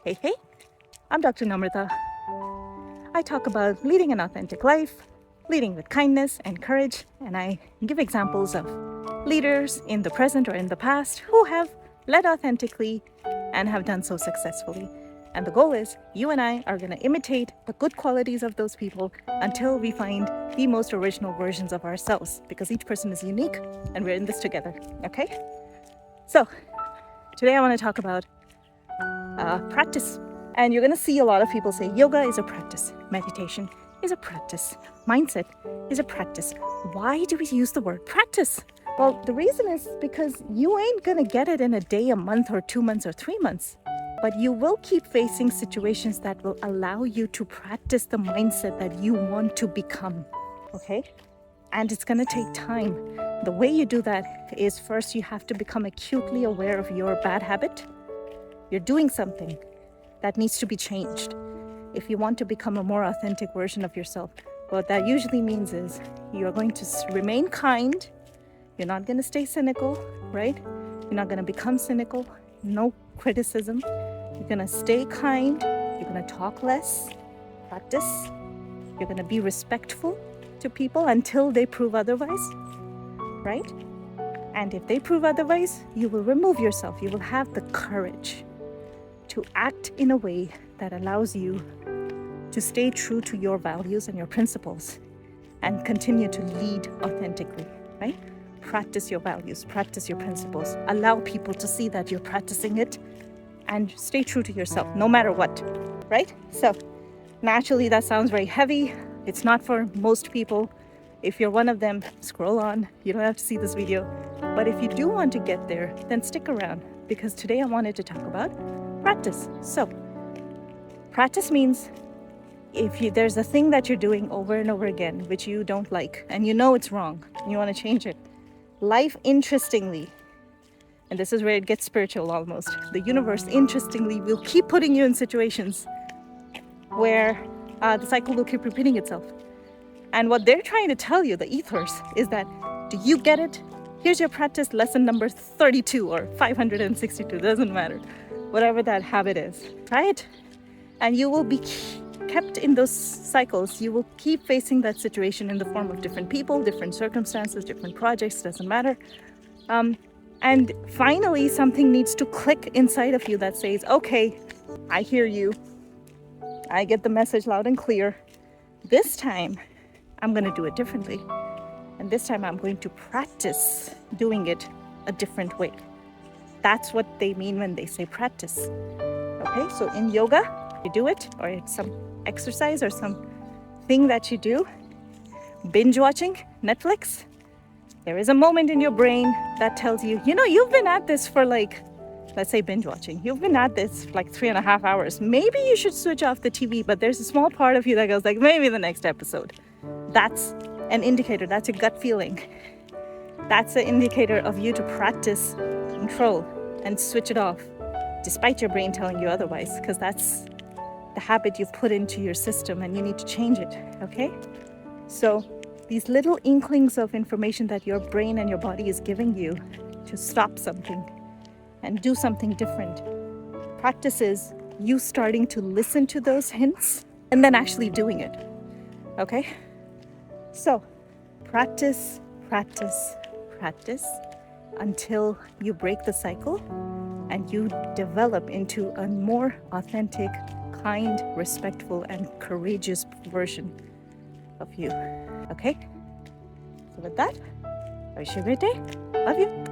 Hey, hey, I'm Dr. Namrata. I talk about leading an authentic life, leading with kindness and courage, and I give examples of leaders in the present or in the past who have led authentically and have done so successfully. And the goal is you and I are going to imitate the good qualities of those people until we find the most original versions of ourselves, because each person is unique and we're in this together, okay? So today I want to talk about practice. And you're going to see a lot of people say yoga is a practice, meditation is a practice, mindset is a practice. Why do we use the word practice? Well, the reason is because you ain't going to get it in a day, a month, or 2 months, or 3 months. But you will keep facing situations that will allow you to practice the mindset that you want to become. Okay? And it's going to take time. The way you do that is first you have to become acutely aware of your bad habit. You're doing something that needs to be changed. If you want to become a more authentic version of yourself, what that usually means is you're going to remain kind. You're not going to stay cynical, right? You're not going to become cynical. No criticism. You're going to stay kind. You're going to talk less. Practice. You're going to be respectful to people until they prove otherwise, right? And if they prove otherwise, you will remove yourself. You will have the courage to act in a way that allows you to stay true to your values and your principles and continue to lead authentically, right? Practice your values, practice your principles, allow people to see that you're practicing it, and stay true to yourself no matter what, right? So naturally that sounds very heavy. It's not for most people. If you're one of them, scroll on. You don't have to see this video. But if you do want to get there, then stick around, because today I wanted to talk about practice. So practice means there's a thing that you're doing over and over again which you don't like and you know it's wrong and you want to change it. Life, interestingly, and this is where it gets spiritual almost, the universe interestingly will keep putting you in situations where the cycle will keep repeating itself. And what they're trying to tell you, the ethers, is that, do you get it? Here's your practice lesson number 32 or 562, doesn't matter. Whatever that habit is, try it. And you will be kept in those cycles. You will keep facing that situation in the form of different people, different circumstances, different projects, doesn't matter. And finally, something needs to click inside of you that says, okay, I hear you. I get the message loud and clear. This time, I'm going to do it differently. And this time I'm going to practice doing it a different way. That's what they mean when they say practice. Okay, so in yoga, you do it, or it's some exercise or some thing that you do. Binge watching Netflix, there is a moment in your brain that tells you, you've been at this for let's say binge watching. You've been at this for 3.5 hours. Maybe you should switch off the TV, but there's a small part of you that goes maybe the next episode. That's an indicator. That's a gut feeling. That's an indicator of you to practice control and switch it off, despite your brain telling you otherwise, because that's the habit you've put into your system and you need to change it, okay? So these little inklings of information that your brain and your body is giving you to stop something and do something different. Practice is you starting to listen to those hints and then actually doing it, okay? So practice, practice, practice until you break the cycle and you develop into a more authentic, kind, respectful, and courageous version of you. Okay? So with that, I wish you a great day. Love you.